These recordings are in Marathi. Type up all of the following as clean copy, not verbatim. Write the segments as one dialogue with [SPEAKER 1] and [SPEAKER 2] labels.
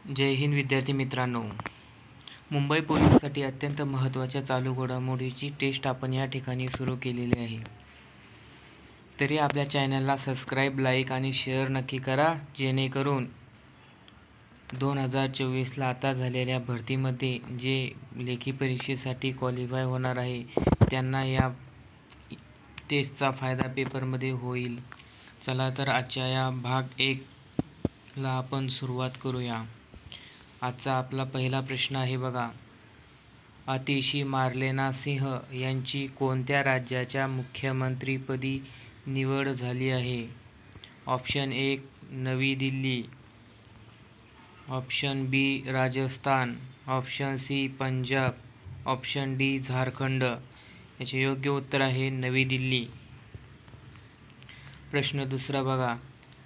[SPEAKER 1] जय हिंद विद्यार्थी मित्रांनो, मुंबई पोलीससाठी अत्यंत महत्त्वाच्या चालू घडामोडीची टेस्ट आपण या ठिकाणी सुरू केलेली आहे. तरी आपल्या चॅनलला सबस्क्राईब, लाईक आणि शेअर नक्की करा, जेणेकरून 2024ला आता झालेल्या भरतीमध्ये जे लेखी परीक्षेसाठी क्वालिफाय होणार आहे त्यांना या टेस्टचा फायदा पेपरमध्ये होईल. चला तर आजच्या या भाग 1ला आपण सुरुवात करूया. आजचा आपला पहिला प्रश्न आहे बघा. आतिशी मार्लेना सिंह यांची कोणत्या राज्याच्या मुख्यमंत्रीपदी निवड झाली आहे? ऑप्शन 1 नवी Delhi, option B Rajasthan, option C Punjab, option D Jharkhand. याचे योग्य उत्तर आहे नवी दिल्ली. प्रश्न दुसरा बघा.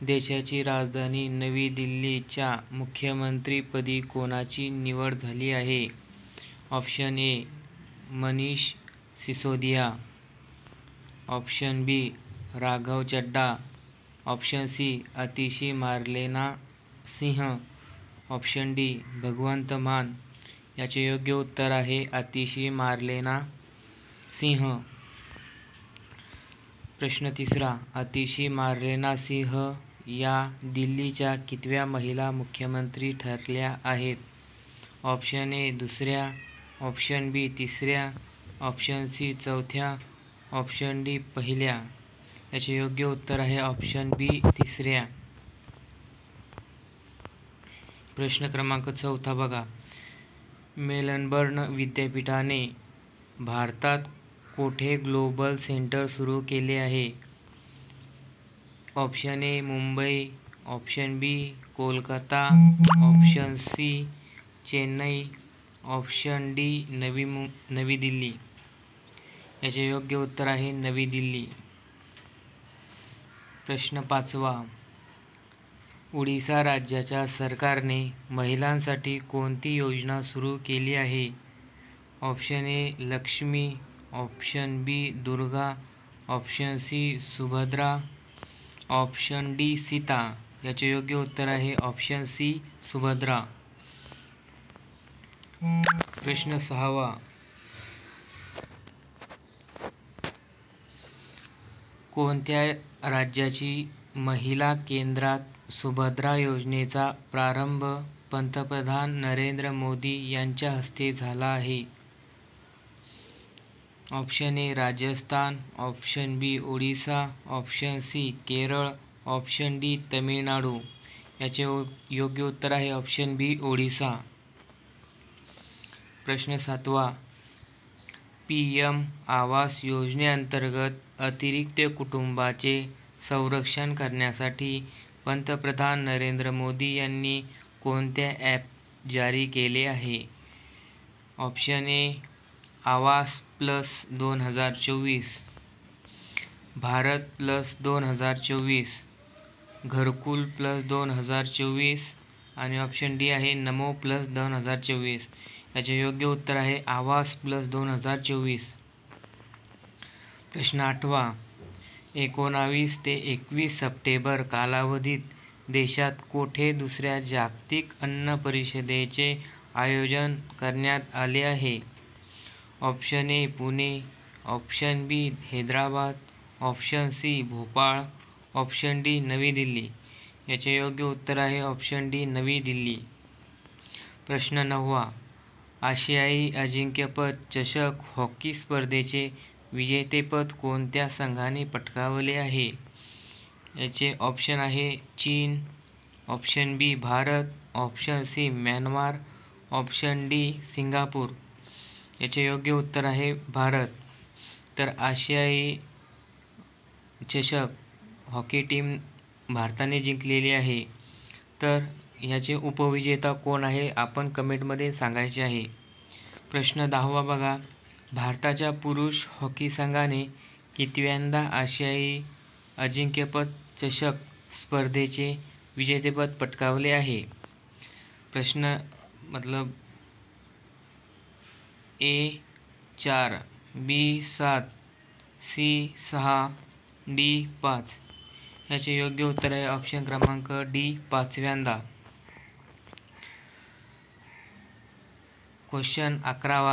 [SPEAKER 1] देशाची राजधानी नवी दिल्लीच्या मुख्यमंत्रीपदी कोणाची निवड झाली आहे? Option A Manish Sisodia, option B Raghav Chadha, option C Atishi Marlena Singh, option D Bhagwant Mann. याचे योग्य उत्तर आहे आतिशी मार्लेना सिंह. प्रश्न तिसरा. आतिशी मार्लेना सिंह या दिल्लीच्या कितव्या महिला मुख्यमंत्री ठरल्या आहेत? ऑप्शन ए दुसऱ्या, ऑप्शन बी तिसऱ्या, ऑप्शन सी चौथ्या, ऑप्शन डी पहिल्या. याचे योग्य उत्तर आहे ऑप्शन बी तिसऱ्या. प्रश्न क्रमांक 4 बघा. मेलबर्न विद्यापीठाने भारतात कोठे ग्लोबल सेंटर सुरू केले आहे? Option A Mumbai, option B Kolkata, option C Chennai, option D Navi Delhi. याचे योग्य उत्तर आहे नवी दिल्ली. प्रश्न 5. ओडिशा राज्याच्या सरकारने महिलांसाठी कोणती योजना सुरू केली आहे? Option A Lakshmi, option B Durga, option C Subhadra, option D Sita. याचे योग्य उत्तर आहे ऑप्शन सी सुभद्रा. प्रश्न 6. कोणत्या राज्याची महिला केंद्रात सुभद्रा योजनेचा प्रारंभ पंतप्रधान नरेंद्र मोदी यांच्या हस्ते झाला आहे? Option A Rajasthan, option B Odisha, option C Kerala, option D Tamil Nadu. याचे योग्य उत्तर आहे ऑप्शन बी ओडिशा. प्रश्न 7. PM आवास योजनेअंतर्गत अतिरिक्त कुटुंबाचे संरक्षण करण्यासाठी पंतप्रधान नरेंद्र मोदी यांनी कोणते ॲप जारी केले आहे? ऑप्शन ए आवास प्लस 2024, भारत प्लस 2024, घरकुल प्लस 2024 आणि ऑप्शन डी आहे नमो प्लस 2024. याचे योग्य उत्तर आहे आवास प्लस 2024. प्रश्न 8. 19 ते 21 सप्टेंबर कालावधीत देशात कोठे दुसऱ्या जागतिक अन्न परिषदेचे आयोजन करण्यात आले आहे? Option A Pune, option B Hyderabad, option C Bhopal, option D Navi Delhi. याचे योग्य उत्तर आहे ऑप्शन डी नवी दिल्ली. प्रश्न 9. आशियाई अजिंक्यपद चषक हॉकी स्पर्धेचे विजेतेपद कोणत्या संघाने पटकावले आहे? याचे ऑप्शन आहे चीन, option B Bharat, option C Myanmar, option D Singapore. याचे योग्य उत्तर आहे भारत. तर आशियाई चषक हॉकी टीम भारताने जिंकलेली आहे. तर याचे उपविजेता कोण आहे आपण कमेंटमध्ये सांगायचे आहे. प्रश्न 10 बघा. भारताच्या पुरुष हॉकी संघाने कितव्यांदा आशियाई अजिंक्यपद चषक स्पर्धेचे विजेतेपद पटकावले आहे? प्रश्न ए 4, बी 7, सी 6, डी 5. याचे योग्य उत्तर आहे ऑप्शन क्रमांक डी 5व्यांदा. क्वेश्चन 11वा,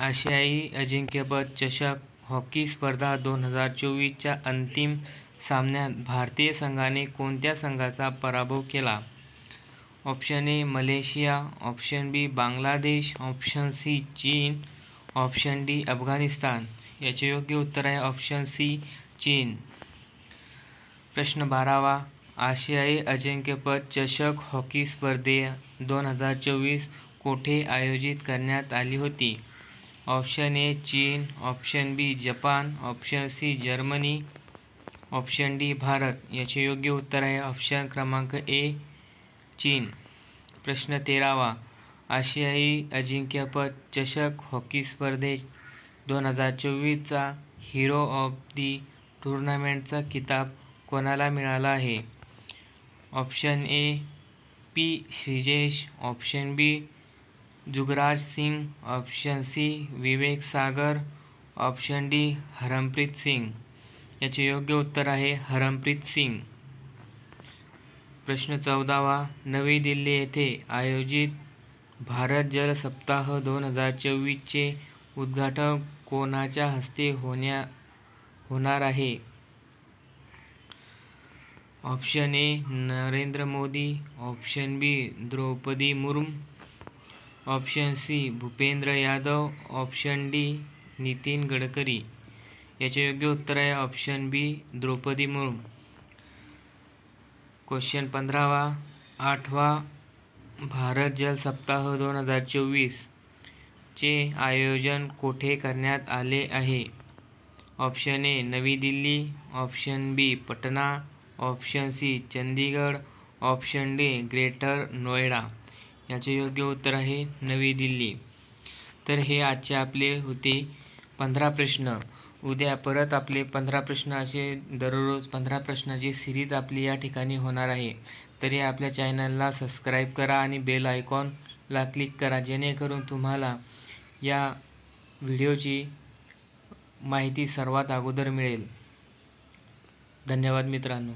[SPEAKER 1] आशियाई अजिंक्यपद चषक हॉकी स्पर्धा 2024च्या अंतिम सामन्यात भारतीय संघाने कोणत्या संघाचा पराभव केला? Option A Malaysia, option B Bangladesh, option C चीन, ऑप्शन डी अफगाणिस्तान. याचे योग्य उत्तर आहे ऑप्शन सी चीन. प्रश्न 12वा, आशियाई अजिंक्यपद चषक हॉकी स्पर्धे 2024 कोठे आयोजित करण्यात आली होती? ऑप्शन ए चीन, option B Japan, option C Germany, option D Bharat. याचे योग्य उत्तर आहे ऑप्शन क्रमांक ए चीन. प्रश्न 13वा, आशियाई अजिंक्यपद चषक हॉकी स्पर्धे 2024चा हिरो ऑफ दी टुर्नामेंटचा किताब कोणाला मिळाला आहे? Option A P Sreejesh, option B Jugraj Singh, option C Vivek Sagar, option D Harmanpreet Singh. याचे योग्य उत्तर आहे हरमप्रीत सिंग. प्रश्न 14वा, नवी दिल्ली येथे आयोजित भारत जल सप्ताह 2024चे उद्घाटन कोणाच्या हस्ते होणार आहे? Option A Narendra Modi, option B Droupadi Murmu, option C Bhupender Yadav, option D Nitin Gadkari. याचे योग्य उत्तर आहे option B Droupadi Murmu. Question 15वा, 8वा भारत जल सप्ताह 2024 चे आयोजन कोठे करण्यात आले आहे? ऑप्शन ए नवी Delhi, option B Patna, option C Chandigarh, option D greater Noida. याचे योग्य उत्तर आहे नवी दिल्ली. तर हे आजचे आपले होते 15 प्रश्न. उद्या परत आपले 15 प्रश्न असे दररोज 15 प्रश्नाची सिरीज आपली या ठिकाणी होणार आहे. तरी आपल्या चॅनलला सबस्क्राईब करा आणि बेल आयकॉनला क्लिक करा, जेणेकरून तुम्हाला या व्हिडिओची माहिती सर्वात अगोदर मिळेल. धन्यवाद मित्रांनो.